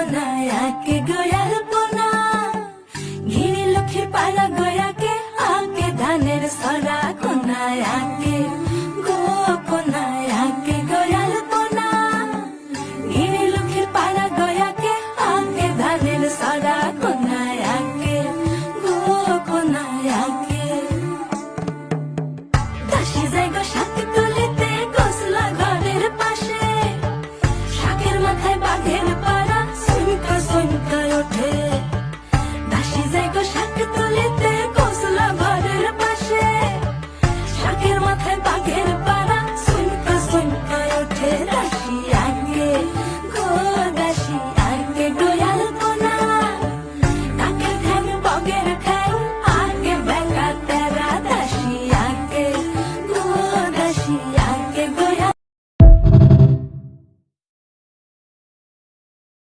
কোনায় আঁকে গোয়াল পোনা, ঘিরি লক্ষ্মীর পাড়া গয়াকে আঁকে ধানের সরা কোনায় আঁকে গো কোনায় আঁকে গোয়াল পোনা, ঘিরি লক্ষ্মীর পাড়া গয়াকে আঁকে ধানের সরা কোনায় আঁকে গো কোনায় আঁকে। দাসী জায়গা শাক তুলিতে গোসলা ঘরের পাশে, শাকের মাথায় বাঘের